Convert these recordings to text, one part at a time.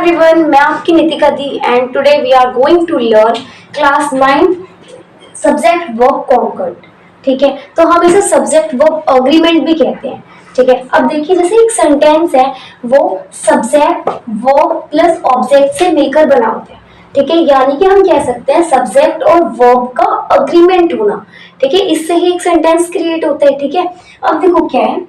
everyone, मैं आपकी नितिका दी and today we are going to learn class 9 subject verb concord. ठीक है, तो हम इसे subject verb agreement भी कहते हैं. ठीक है, अब देखिए जैसे एक सेंटेंस है वो subject verb plus object से मिलकर बना होता है. ठीक है, यानी कि हम कह सकते हैं सब्जेक्ट और वर्ब का अग्रीमेंट होना. ठीक है, इससे ही एक सेंटेंस क्रिएट होता है. ठीक है, अब देखो क्या है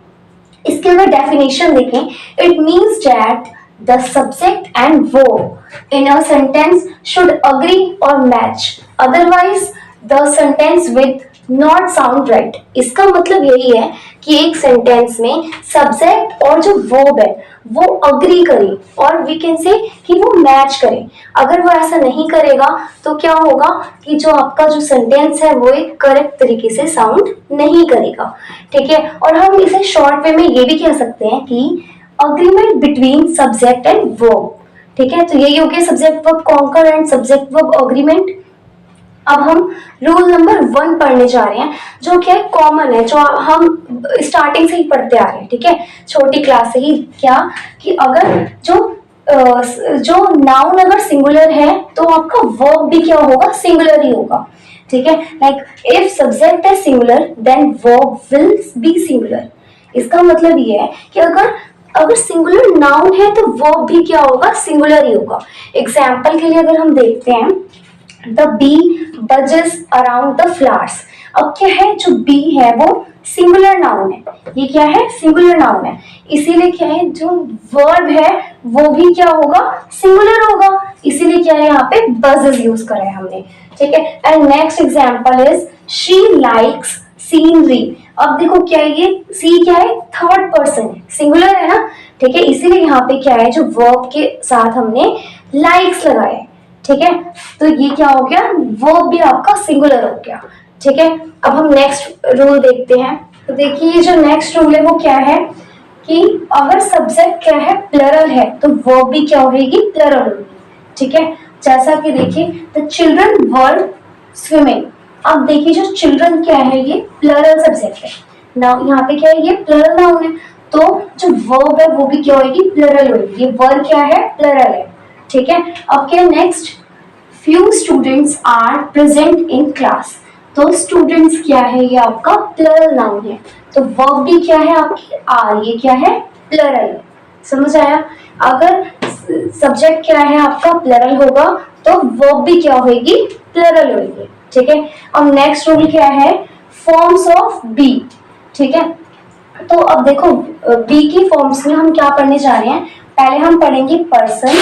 इसके अगर डेफिनेशन देखें, it means that the subject and verb in a sentence should agree or match, otherwise the sentence will not sound right. इसका मतलब यही है कि एक सेंटेंस में सब्जेक्ट और जो वर्ब है वो अग्री करे और वी कैन से कि वो मैच करे. अगर वो ऐसा नहीं करेगा तो क्या होगा कि जो आपका जो सेंटेंस है वो एक करेक्ट तरीके से साउंड नहीं करेगा. ठीक है, और हम इसे शॉर्ट वे में ये भी कह सकते हैं कि agreement between subject and verb. ठीक है, तो यही हो गया subject verb conquer and subject verb agreement. अब हम रूल नंबर 1 पढ़ने जा रहे हैं जो क्या है कॉमन है, जो हम स्टार्टिंग से ही पढ़ते आ रहे हैं. ठीक है, छोटी क्लास से ही. क्या कि अगर जो नाउन अगर सिंगुलर है तो आपका वर्ब भी क्या होगा, सिंगुलर ही होगा. ठीक है, लाइक इफ सब्जेक्ट है singular then verb will be singular. इसका मतलब ये है कि अगर सिंगुलर नाउन है तो वर्ब भी क्या होगा, सिंगुलर ही होगा. एग्जाम्पल के लिए अगर हम देखते हैं the bee buzzes around the flowers. अब क्या है जो बी है वो सिंगुलर नाउन है, ये क्या है सिंगुलर नाउन है, इसीलिए क्या है जो वर्ब है वो भी क्या होगा, सिंगुलर होगा. इसीलिए क्या है यहाँ पे बजेस यूज करा है हमने. ठीक है, and next example is she likes scenery. अब देखो क्या है ये सी क्या है, थर्ड पर्सन है, सिंगुलर है ना. ठीक है, इसीलिए यहाँ पे क्या है जो वर्ब के साथ हमने लाइक्स लगाए. ठीक है, तो ये क्या हो गया, वर्ब भी आपका सिंगुलर हो गया. ठीक है, अब हम नेक्स्ट रूल देखते हैं. तो देखिए ये जो नेक्स्ट रूल है वो क्या है कि अगर सब्जेक्ट क्या है प्लरल है तो वर्ब भी क्या होगी, प्लरल होगी. ठीक है, जैसा कि देखिए द चिल्ड्रन वर स्विमिंग. अब देखिए जो चिल्ड्रन क्या है ये प्लरल सब्जेक्ट है ना, यहाँ पे क्या है ये प्लरल नाउन है, तो जो वर्ब है वो भी क्या होगी, प्लरल होगी. ये वर्ब क्या है, प्लरल है. ठीक है, अब क्या next few students are present in class. तो स्टूडेंट्स क्या है ये आपका प्लरल नाउन है, तो वर्ब भी क्या है आपकी आर, ये क्या है प्लरल है. समझ आया, अगर सब्जेक्ट क्या है आपका प्लरल होगा तो वर्ब भी क्या होगी, प्लरल होगी. ठीक है, अब नेक्स्ट रूल क्या है, फॉर्म्स ऑफ बी. ठीक है, तो अब देखो बी की फॉर्म्स में हम क्या पढ़ने जा रहे हैं, पहले हम पढ़ेंगे पर्सन,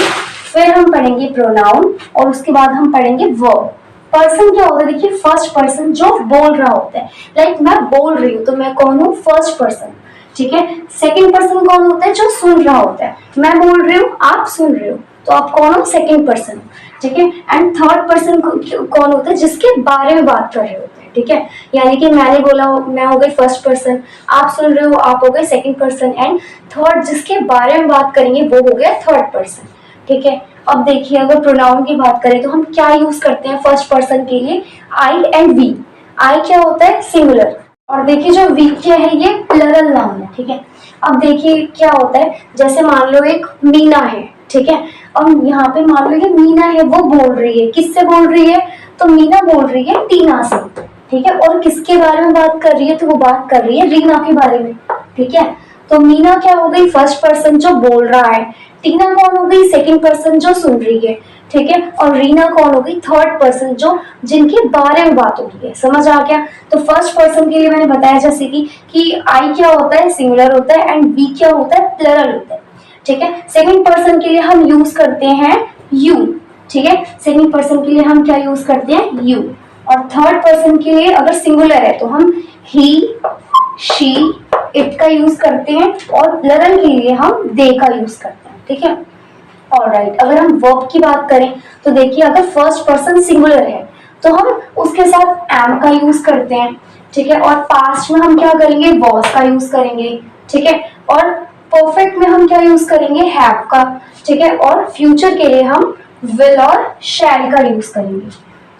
फिर हम पढ़ेंगे प्रोनाउन और उसके बाद हम पढ़ेंगे वर्ब. पर्सन क्या होता है, देखिए फर्स्ट पर्सन जो बोल रहा होता है, लाइक मैं बोल रही हूँ तो मैं कौन हूँ, फर्स्ट पर्सन. ठीक है, सेकंड पर्सन कौन होता है, जो सुन रहा होता है, मैं बोल रही हूँ आप सुन रहे हो तो आप कौन हो, सेकंड पर्सन. ठीक है, एंड थर्ड पर्सन कौन होता है, जिसके बारे में बात कर रहे होते हैं. ठीक है, यानी कि मैंने बोला मैं हो गई फर्स्ट पर्सन, आप सुन रहे हो आप हो गए सेकंड पर्सन, एंड थर्ड जिसके बारे में बात करेंगे वो हो गया थर्ड पर्सन. ठीक है, अब देखिए अगर प्रोनाउन की बात करें तो हम क्या यूज करते हैं फर्स्ट पर्सन के लिए, आई एंड वी. आई क्या होता है, सिंगुलर, और देखिए जो वी क्या है ये प्लरल नाउन है. ठीक है, अब देखिए क्या होता है, जैसे मान लो एक मीना है. ठीक है, अब यहाँ पे मान लो ये मीना है वो बोल रही है, किससे बोल रही है, तो मीना बोल रही है टीना से. ठीक है, और किसके बारे में बात कर रही है, तो वो बात कर रही है रीना के बारे में. ठीक है, तो मीना क्या हो गई, फर्स्ट पर्सन जो बोल रहा है, टीना कौन हो गई, सेकंड पर्सन जो सुन रही है. ठीक है, और रीना कौन हो गई, थर्ड पर्सन जो जिनके बारे में बात हो रही है. समझ आ गया, तो फर्स्ट पर्सन के लिए मैंने बताया जैसे कि आई क्या होता है, सिंगुलर होता है, एंड वी क्या होता है, प्लरल होता है. ठीक है, सेकंड पर्सन के लिए हम यूज करते हैं यू. ठीक है, सेकंड पर्सन के लिए हम क्या यूज करते हैं, यू. और थर्ड पर्सन के लिए अगर सिंगुलर है तो हम ही, शी, इट का यूज करते हैं, और प्लरल के लिए हम दे का यूज करते हैं. ठीक है, ऑलराइट. अगर हम वर्ब की बात करें तो देखिए अगर फर्स्ट पर्सन सिंगुलर है तो हम उसके साथ एम का यूज करते हैं. ठीक है, और पास्ट में हम क्या करेंगे, वॉज का यूज करेंगे. ठीक है, और परफेक्ट में हम क्या यूज करेंगे, हैव का. ठीक है, और फ्यूचर के लिए हम विल और शैल का यूज करेंगे.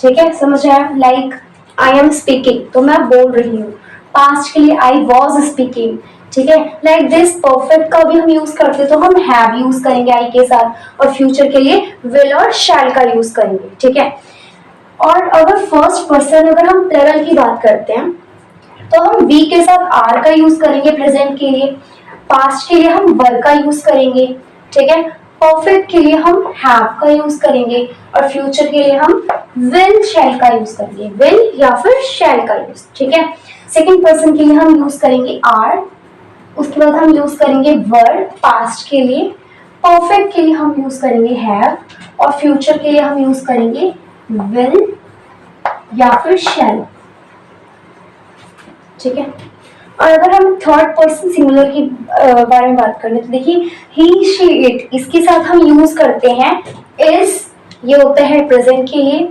ठीक है, समझ आया, लाइक आई एम स्पीकिंग तो मैं बोल रही हूँ. पास्ट के लिए आई वॉज स्पीकिंग, ठीक है। लाइक दिस परफेक्ट का भी हम यूज करते तो हम हैव यूज करेंगे आई के साथ, और फ्यूचर के लिए विल और शैल का यूज करेंगे, ठीक है। और अगर फर्स्ट पर्सन अगर हम प्लरल की बात करते हैं तो हम वी के साथ आर का यूज करेंगे प्रेजेंट के लिए, पास्ट के लिए हम वर का यूज करेंगे, ठीक है। परफेक्ट के लिए हम हैव का यूज करेंगे, और फ्यूचर के लिए हम विल शैल का यूज करेंगे, विल या फिर शैल का यूज, ठीक है। सेकंड पर्सन के लिए हम यूज करेंगे आर, उसके बाद हम यूज करेंगे वर पास्ट के लिए, परफेक्ट के लिए हम यूज करेंगे हैव, और फ्यूचर के लिए हम यूज करेंगे विल या फिर शैल, ठीक है। और अगर हम थर्ड पर्सन सिंगुलर की बारे में बात करें तो देखिए ही शी इट, इसके साथ हम यूज करते हैं इज, ये होता है प्रेजेंट के लिए,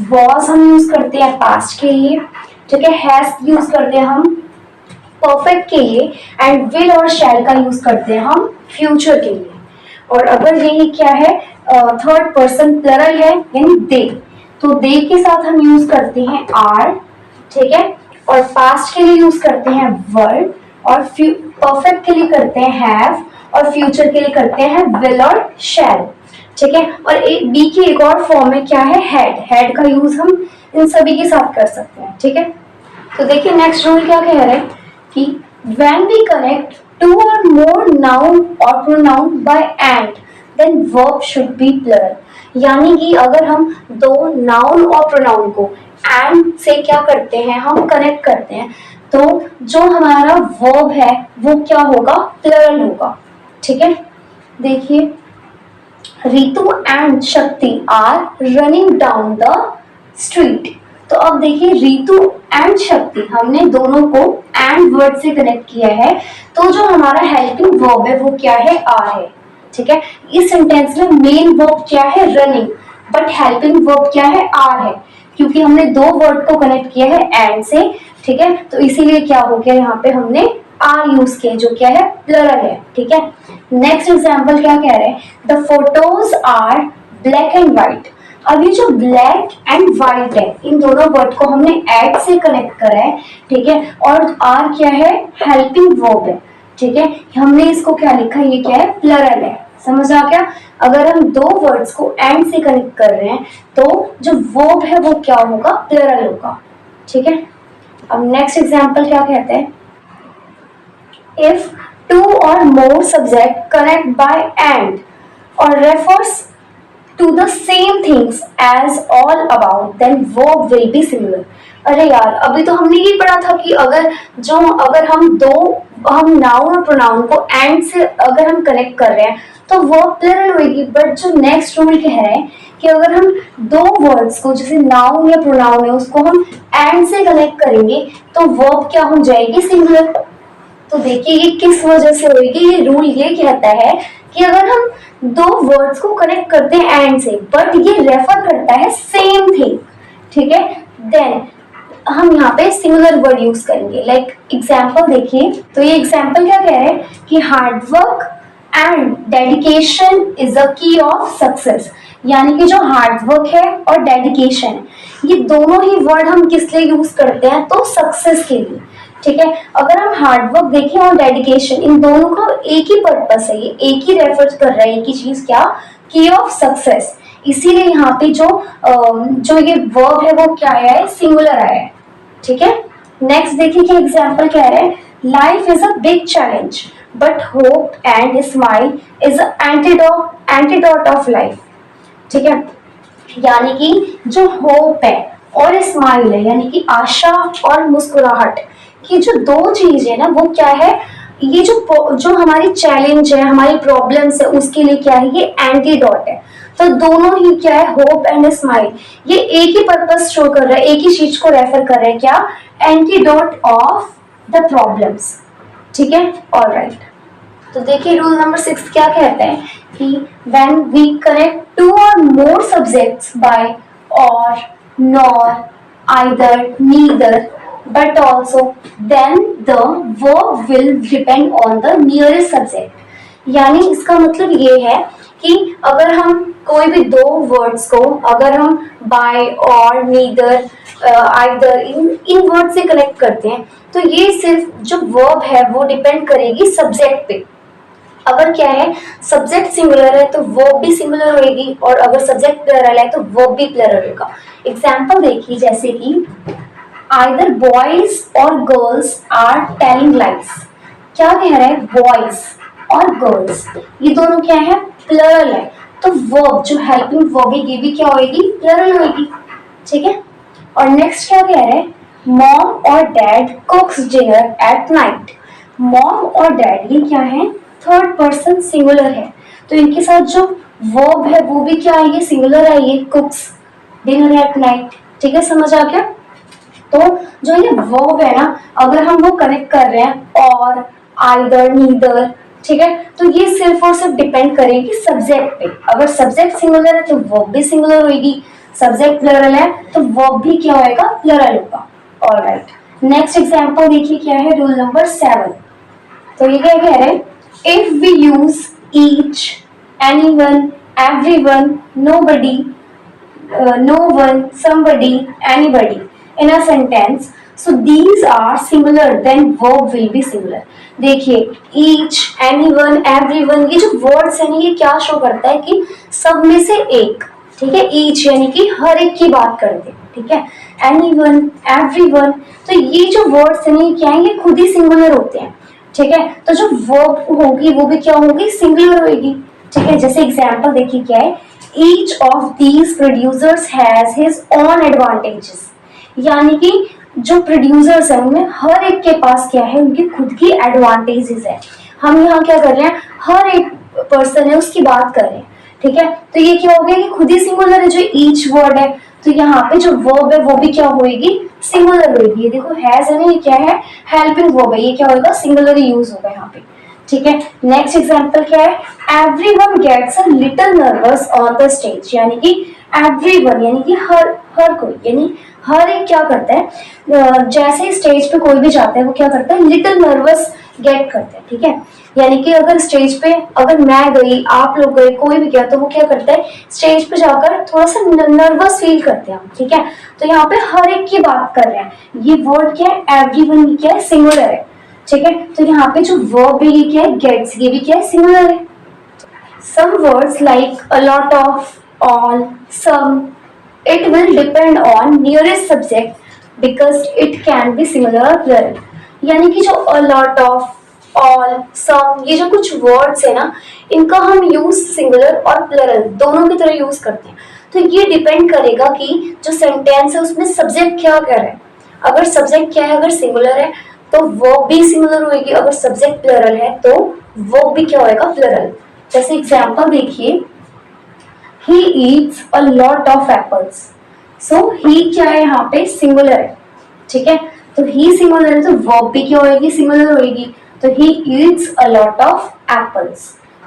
वॉज हम यूज करते हैं पास्ट के लिए, ठीक है। हैज यूज करते हैं हम परफेक्ट के लिए, एंड विल और शैल का यूज करते हैं हम फ्यूचर के लिए। और अगर ये क्या है थर्ड पर्सन प्लरल है यानी दे, तो दे के साथ हम यूज करते हैं आर, ठीक है। और पास्ट के लिए यूज करते हैं वर, और परफेक्ट के लिए करते हैं हैव, और फ्यूचर के लिए करते हैं विल और शैल, ठीक है। और एक बी की एक और फॉर्म में क्या है हैड, हैड का यूज हम इन सभी के साथ कर सकते हैं, ठीक है। तो देखिए नेक्स्ट रूल क्या कह रहे हैं कि when we connect two or more noun or pronoun by and then verb should be plural, यानी कि अगर हम दो नाउन और प्रोनाउन को and से क्या करते हैं हम कनेक्ट करते हैं, तो जो हमारा वर्ब है वो क्या होगा प्लरल होगा, ठीक है। देखिए Ritu and Shakti are running down the street, तो अब देखिए रितु एंड शक्ति हमने दोनों को एंड वर्ड से कनेक्ट किया है, तो जो हमारा हेल्पिंग वर्ब है वो क्या है आर है, ठीक है। इस सेंटेंस में मेन वर्ब क्या है रनिंग, बट हेल्पिंग वर्ब क्या है आर है, क्योंकि हमने दो वर्ड को कनेक्ट किया है एंड से, ठीक है। तो इसीलिए क्या हो गया यहाँ पे हमने आर यूज किया जो क्या है प्लरल है, ठीक है। नेक्स्ट एग्जांपल क्या कह रहे हैं, the photos are black and white, अब ये जो ब्लैक एंड व्हाइट है इन दोनों वर्ड को हमने एड से कनेक्ट करा है, ठीक है। और आर क्या है हेल्पिंग वर्ब है, ठीक है। हमने इसको क्या लिखा है, ये क्या है प्लरल है, समझ आ गया। अगर हम दो वर्ड्स को एंड से कनेक्ट कर रहे हैं तो जो वर्ब है वो क्या होगा प्लरल होगा, ठीक है। अब नेक्स्ट एग्जांपल क्या कहते हैं, if two or more subject connect by and और refers to the same things as all about then verb will be similar। अरे यार अभी तो हमने ये पढ़ा था कि अगर हम नाउन और प्रोनाउन को एंड से अगर हम कनेक्ट कर रहे हैं तो वर्ब प्लरल होगी, बट जो नेक्स्ट रूल कह रहे हैं कि अगर हम दो वर्ड्स को जैसे नाउन या प्रोनाउन है उसको हम एंड से कनेक्ट करेंगे तो वर्ब क्या हो जाएगी सिंगुलर। तो देखिए ये किस वजह से होगी, ये रूल ये कहता है कि अगर हम दो वर्ड्स को कनेक्ट करते हैं एंड से बट ये रेफर करता है सेम थिंग, ठीक है, देन हम यहाँ पे सिंगुलर वर्ड यूज करेंगे। लाइक एग्जांपल देखिए, तो ये एग्जांपल क्या कह रहे हैं कि hard work and dedication is a की ऑफ सक्सेस, यानी कि जो हार्ड वर्क है और डेडिकेशन है ये दोनों ही वर्ड हम किस लिए यूज करते हैं तो सक्सेस के लिए, ठीक है। अगर हम हार्डवर्क देखें और डेडिकेशन इन दोनों का एक ही पर्पस है, ये एक ही रेफर कर रहा है, एक ही चीज क्या की ऑफ सक्सेस, इसीलिए यहाँ पे जो ये वर्ब है वो क्या आया है सिंगुलर आया है, ठीक है। नेक्स्ट देखिए कि एग्जांपल कह रहे हैं life is a big challenge but hope and smile is antidote of life, ठीक है। यानी कि जो होप है और स्माइल है यानी कि आशा और मुस्कुराहट की जो दो चीज है ना वो क्या है, ये जो हमारी चैलेंज है हमारी प्रॉब्लम्स है उसके लिए क्या है ये एंटीडोट है। तो दोनों ही क्या है होप एंड स्माइल ये एक ही पर्पस शो कर रहा है, एक ही चीज को रेफर कर रहा है, क्या एंटीडोट ऑफ द प्रॉब्लम्स, ठीक है। ऑलराइट, तो देखिए रूल नंबर 6 क्या कहते हैं कि when we connect to or more subjects bye और nor either neither but also then the verb will depend on the nearest subject, यानी इसका मतलब ये है कि अगर हम कोई भी दो वर्ड्स को अगर हम by और neither आइदर इन वर्ड से कनेक्ट करते हैं, तो ये सिर्फ जो वर्ब है वो डिपेंड करेगी सब्जेक्ट पे। अगर क्या है सब्जेक्ट सिंगुलर है तो वर्ब भी सिंगुलर होगी, और अगर सब्जेक्ट प्लरल है तो वर्ब भी प्लरल होगा। एग्जांपल देखिए, जैसे कि either boys or girls are telling lies. क्या कह रहा है, बॉयज और गर्ल्स ये दोनों क्या है, प्लरल है, तो वर्ब जो हेल्पिंग वर्ब है ये भी क्या होगी, प्लरल होगी। ठीक है, और नेक्स्ट क्या कह रहे हैं, मॉम और dad कुक्स dinner at night. Mom और डैड ये क्या है, थर्ड पर्सन सिंगुलर है, तो इनके साथ जो वर्ब है वो भी क्या है, सिंगुलर है, ये कुक्स डिनर एट नाइट। ठीक है, समझ आ गया। तो जो ये वर्ब है ना, अगर हम वो कनेक्ट कर रहे हैं और आइदर नीदर, ठीक है, तो ये सिर्फ और सिर्फ डिपेंड करेगी सब्जेक्ट पे। अगर सब्जेक्ट सिंगुलर है तो वर्ब भी सिंगुलर होगी, सब्जेक्ट प्लरल है तो वर्ब भी क्या होगा, प्लरल होगा। ऑलराइट, नेक्स्ट एग्जांपल देखिए क्या है, रूल नंबर 7। तो ये क्या कह रहे हैं, if we use each, anyone, everyone, nobody, no one, somebody, anybody in a sentence, so these are similar, then verb will be similar। देखिए each, anyone, everyone ये जो words है ना, ये क्या शो करता है कि सब में से एक। ठीक है, each यानी कि हर एक की बात करते हैं। ठीक है, anyone, everyone, तो ये जो words है ना, ये क्या है, ये खुद ही सिंगुलर होते हैं। ठीक है, तो जो verb होगी वो भी क्या होगी, सिंगुलर होगी। ठीक है, जैसे एग्जाम्पल देखिए क्या है, each of these producers has his own advantages, यानी कि जो प्रोड्यूसर्स हैं उनमें हर एक के पास क्या है, उनकी खुद की एडवांटेजेस है। हम यहाँ क्या कर रहे हैं, हर एक पर्सन है उसकी बात कर रहे हैं। ठीक है, तो ये क्या हो गया कि खुद ही सिंगुलर है, जो ईच वर्ड है, तो यहाँ पे जो वर्ब है वो भी क्या होगी, सिंगुलर होगी। देखो हैज है ना, ये क्या है, हेल्पिंग वर्ब है, ये क्या होगा, सिंगुलर यूज होगा यहाँ पे। ठीक है, नेक्स्ट एग्जांपल क्या है, everyone gets a little nervous on the stage, यानी कि एवरीवन यानी कि हर कोई, यानी हर एक क्या करता है, जैसे स्टेज पे कोई भी जाता है वो क्या करता है, लिटिल नर्वस गेट करता है। ठीक है, यानी कि अगर स्टेज पे अगर मैं गई, आप लोग गए, कोई भी गया, तो वो क्या करता है, स्टेज पे जाकर थोड़ा सा नर्वस फील करते हैं। ठीक है, तो यहाँ पे हर एक की बात कर रहे हैं, ये वर्ड क्या है, एवरीवन क्या है, सिंगुलर है। ठीक है, तो यहाँ पे जो वर्ब है ये क्या है, गेट्स, ये भी क्या है, सिंगुलर है। Some words like a lot of, all, some, it will depend on nearest subject because it can be similar or plural। यानी कि जो a lot of, all, some, ये जो कुछ words है ना, इनका हम यूज सिंगुलर और प्लरल दोनों की तरह यूज करते हैं। तो ये डिपेंड करेगा कि जो सेंटेंस है उसमें सब्जेक्ट क्या कर रहा है। अगर सब्जेक्ट क्या है, अगर सिंगुलर है तो वर्ब भी सिंगुलर होगी, अगर सब्जेक्ट प्लरल है तो वर्ब भी क्या होगा, प्लरल। जैसे एग्जांपल देखिए, he eats a lot of apples, so he क्या है, यहाँ पे सिंगुलर है। ठीक है, तो he सिंगुलर है तो वर्ब भी क्या होगी, सिंगुलर होगी, तो he eats a lot of apples।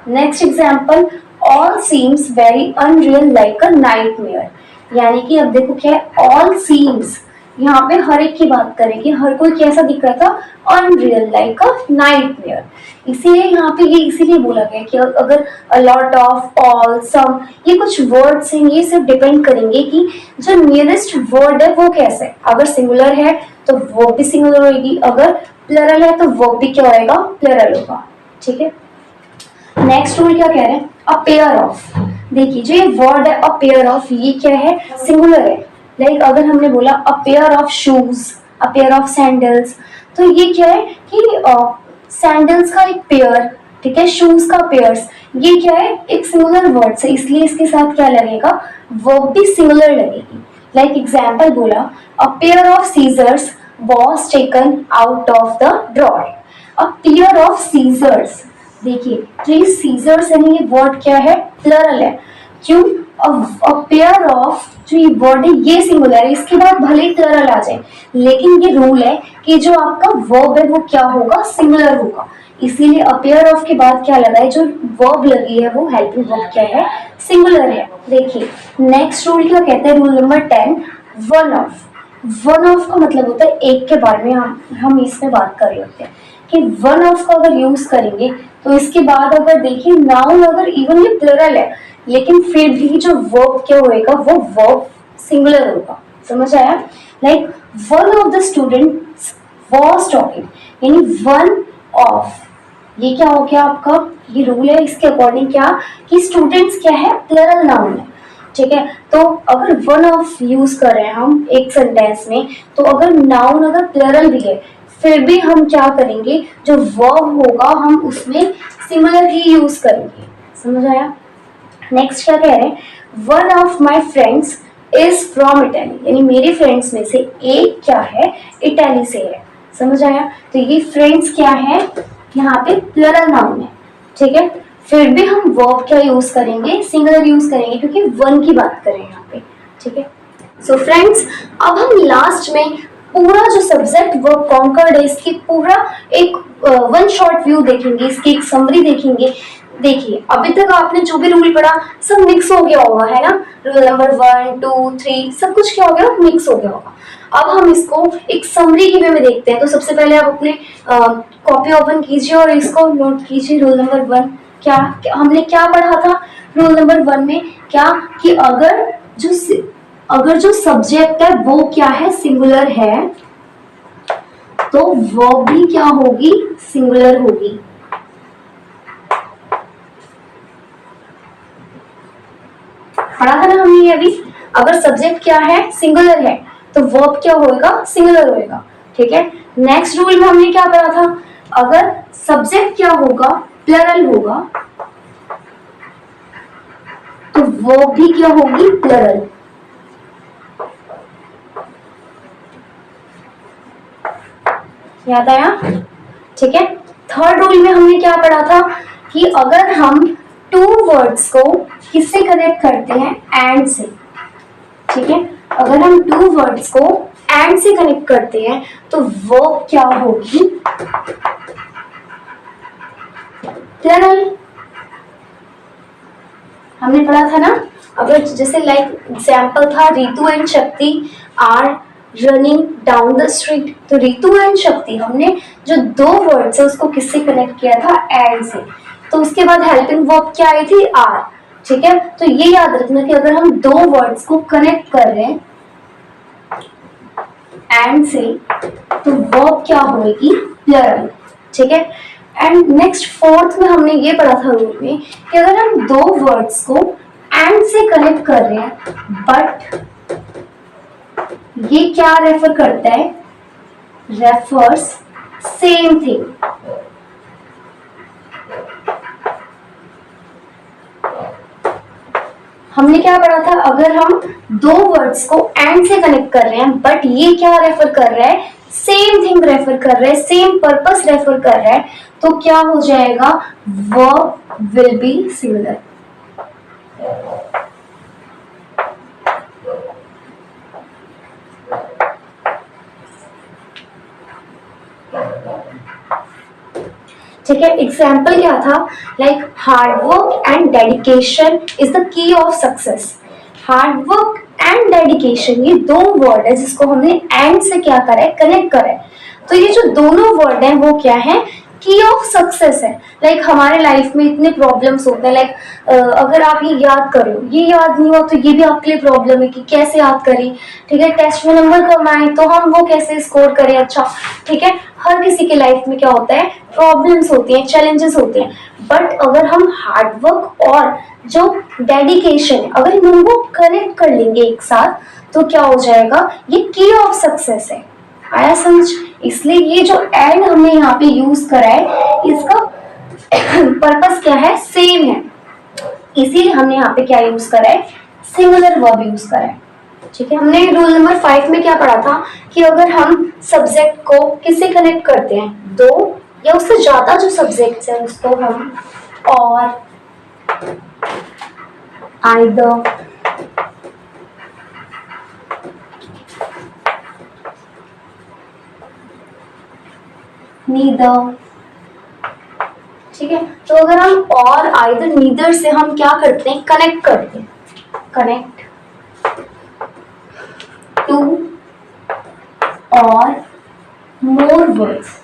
Next example, all seems very unreal like a nightmare, यानी कि अब देखो क्या है, all seems यहाँ पे हर एक की बात करें कि हर कोई कैसा दिख रहा था, अनरियल लाइक अ नाइटमेयर। इसीलिए यहाँ पे ये इसीलिए बोला गया कि अगर अ लॉट ऑफ, ऑल, सम, ये कुछ वर्ड्स हैं, ये सिर्फ डिपेंड करेंगे कि जो नियरेस्ट वर्ड है वो कैसा है। अगर सिंगुलर है तो वो भी सिंगुलर होगी, अगर प्लरल है तो वो भी क्या होगा, प्लरल होगा। ठीक है, नेक्स्ट रूल क्या कह रहे हैं, अ पेयर ऑफ। देखिए जो ये वर्ड है अ पेयर ऑफ, ये क्या है, सिंगुलर है। लाइक अगर हमने बोला a pair of shoes, a pair of sandals, तो ये क्या है कि सैंडल्स का एक पेयर, ठीक है, शूज का पेयर्स, ये क्या है, एक सिंगुलर वर्ड है, इसलिए इसके साथ क्या लगेगा, वर्ब भी सिंगुलर लगेगी। लाइक एग्जांपल बोला, a pair of scissors was taken out of the drawer। A pair of scissors, देखिए जो ये सीजर्स है ये वर्ड क्या है, प्लरल है। क्यों, अ पेयर ऑफ, जो ये वर्ड है ये सिंगुलर है, इसके बाद भले ही प्लरल आ जाए, लेकिन ये रूल है कि जो आपका वर्ब है वो क्या होगा, सिंगुलर होगा। इसीलिए अ पेयर ऑफ के बाद क्या लगा है, जो वर्ब लगी है वो हेल्पिंग वर्ब क्या है, सिंगुलर है। देखिए नेक्स्ट रूल क्या कहते हैं, rule number 10, one of. One of का मतलब होता है एक के बारे में हम इसमें बात कर रहे होते हैं कि वन ऑफ का अगर यूज करेंगे तो इसके बाद अगर देखिए नाउन, अगर इवन ये प्लरल है लेकिन फिर भी जो वर्ब क्या होएगा, वो वर्ब सिंगुलर होगा। समझ आया। Like one of the students was talking, यानी वन ऑफ, ये क्या हो गया आपका, ये रूल है इसके अकॉर्डिंग क्या कि स्टूडेंट्स क्या है, प्लरल नाउन है, ठीक है। तो अगर वन ऑफ यूज कर रहे हैं हम एक सेंटेंस में, तो अगर नाउन अगर प्लरल भी है फिर भी हम क्या करेंगे, जो वर्ब होगा हम उसमें सिमिलर ही यूज करेंगे, समझ आया। नेक्स्ट क्या कह रहे हैं, one of my friends is from Italy, यानी मेरे फ्रेंड्स में से एक क्या है, इटली से है, समझ आया। तो ये फ्रेंड्स क्या है, यहाँ पे प्लरल नाउन है, ठीक है। फिर भी हम वर्ब क्या यूज करेंगे, सिंगुलर यूज करेंगे, क्योंकि वन की बात करें यहाँ पे, ठीक है। सो फ्रेंड्स, अब हम लास्ट में पूरा जो सब्जेक्ट वर्ब कॉन्कर्ड है इसकी पूरा एक वन शॉट व्यू देखेंगे, इसकी एक समरी देखेंगे। देखिए अभी तक आपने जो भी रूल पढ़ा सब मिक्स हो गया होगा, है ना, रूल नंबर 1 2 3 सब कुछ क्या हो गया, मिक्स हो गया होगा। अब हम इसको एक समरी की वे में देखते हैं। तो सबसे पहले आप अपने कॉपी ओपन कीजिए और इसको नोट कीजिए। रूल नंबर 1 क्या हमने क्या पढ़ा था रूल नंबर 1 में, क्या कि अगर जो सब्जेक्ट है वो क्या है, सिंगुलर है, तो वर्ब भी क्या होगी, सिंगुलर होगी। पढ़ा था ना हमने ये अभी, अगर सब्जेक्ट क्या है, सिंगुलर है, तो वर्ब क्या होगा, सिंगुलर होएगा, ठीक है। नेक्स्ट रूल में हमने क्या पढ़ा था, अगर सब्जेक्ट क्या होगा, प्लरल होगा, तो वर्ब भी क्या होगी, प्लरल। याद आया, ठीक है। थर्ड रूल में हमने क्या पढ़ा था कि अगर हम टू वर्ड्स को किससे कनेक्ट करते हैं, एंड से, ठीक है। अगर हम टू वर्ड्स को एंड से कनेक्ट करते हैं तो वर्ब क्या होगी, प्लरल। हमने पढ़ा था ना, अगर जैसे लाइक एग्जाम्पल था, Ritu and Shakti are running down the street, तो रितु एंड शक्ति हमने जो दो वर्ड्स है उसको किससे कनेक्ट किया था, एंड से। तो उसके बाद हेल्पिंग वर्ब क्या आई थी, आर, ठीक है। तो ये याद रखना कि अगर हम दो वर्ड्स को कनेक्ट कर रहे हैं एंड से, तो वर्ब क्या होगी, प्लरल, ठीक है। एंड नेक्स्ट फोर्थ में हमने ये पढ़ा था रूल में कि अगर हम दो वर्ड्स को एंड से कनेक्ट कर रहे हैं, बट ये क्या रेफर करता है, रेफर्स सेम थिंग, हमने क्या पढ़ा था, अगर हम दो वर्ड्स को एंड से कनेक्ट कर रहे हैं बट ये क्या रेफर कर रहा है, सेम थिंग रेफर कर रहा है, सेम पर्पस रेफर कर रहा है, तो क्या हो जाएगा, वर्ब विल बी सिमिलर। ठीक है। एग्जाम्पल क्या था, like hard work and dedication is the key of success. Hard work and dedication ये दो वर्ड है जिसको हमने एंड से क्या करा है, कनेक्ट करा है। तो ये जो दोनों वर्ड हैं वो क्या है, की ऑफ सक्सेस है। लाइक हमारे लाइफ में इतने प्रॉब्लम्स होते हैं, लाइक अगर आप ये याद करो, ये याद नहीं हुआ तो ये भी आपके लिए प्रॉब्लम है कि कैसे याद करें, ठीक है। टेस्ट में नंबर कम आए तो हम वो कैसे स्कोर करें अच्छा, ठीक है। हर किसी के लाइफ में क्या होता है, प्रॉब्लम्स होती हैं, चैलेंजेस होते हैं। बट अगर हम हार्डवर्क और जो डेडिकेशन है अगर हम उनको कनेक्ट कर लेंगे एक साथ, तो क्या हो जाएगा, ये की ऑफ सक्सेस है। आया समझ। इसलिए ये जो एंड हमने यहाँ पे यूज करा है इसका पर्पस क्या है, सेम है, इसीलिए हमने यहाँ पे क्या यूज करा है, सिंगुलर वर्ब यूज करा है, ठीक है। हमने रूल नंबर 5 में क्या पढ़ा था कि अगर हम सब्जेक्ट को किससे कनेक्ट करते हैं, दो या उससे ज्यादा जो सब्जेक्ट्स हैं उसको हम और, आइदर, नीदर, ठीक है। तो अगर हम और आइदर नीदर से हम क्या करते हैं, कनेक्ट करते हैं, connect to or more words.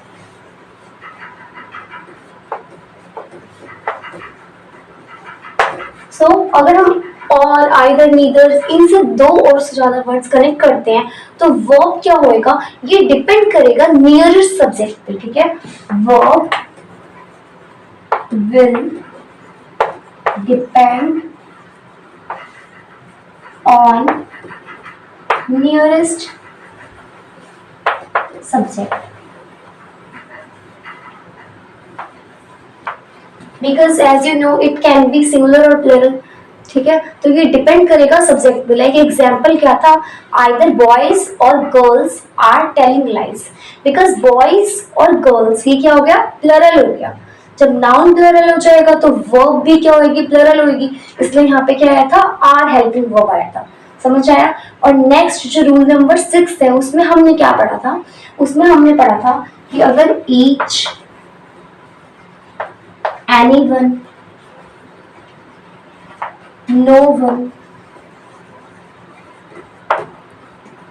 सो अगर हम और आइदर नीदर, इनसे दो और से ज्यादा वर्ड्स कनेक्ट करते हैं तो वर्ब क्या होएगा, ये डिपेंड करेगा नियरेस्ट सब्जेक्ट पे, ठीक है। Verb will depend on nearest subject, because as you know it can be singular or plural, ठीक है। तो ये डिपेंड करेगा सब्जेक्ट पे। लाइक एग्जांपल क्या था, either boys or girls are telling lies, because boys or girls ये क्या हो गया, प्लरल हो गया। जब नाउन प्लरल हो जाएगा तो वर्ब भी क्या होगी, प्लरल होगी, इसलिए यहाँ पे क्या आया था, आर हेल्पिंग वर्ब आया था। समझ आया। और नेक्स्ट जो रूल नंबर 6 है उसमें हमने क्या पढ़ा था, उसमें हमने पढ़ा था कि अगर each, anyone, no one,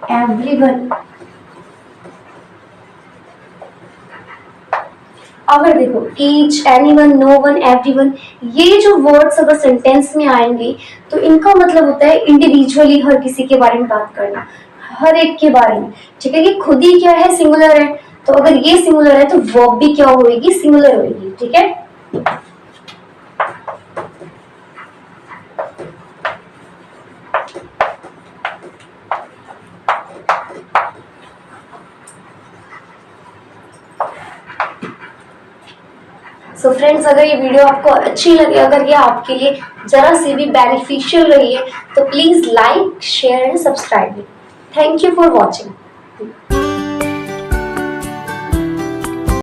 everyone, अगर देखो each, anyone, no one, everyone, ये जो वर्ड्स अगर सेंटेंस में आएंगे तो इनका मतलब होता है इंडिविजुअली हर किसी के बारे में बात करना, हर एक के बारे में, ठीक है। कि खुद ही क्या है, सिंगुलर है, तो अगर ये सिंगुलर है तो वर्ब भी क्या होगी, सिंगुलर होगी, ठीक है। सो फ्रेंड्स, अगर ये वीडियो आपको अच्छी लगे, अगर ये आपके लिए जरा सी भी बेनिफिशियल रही है तो please like, share and subscribe. Thank you for watching.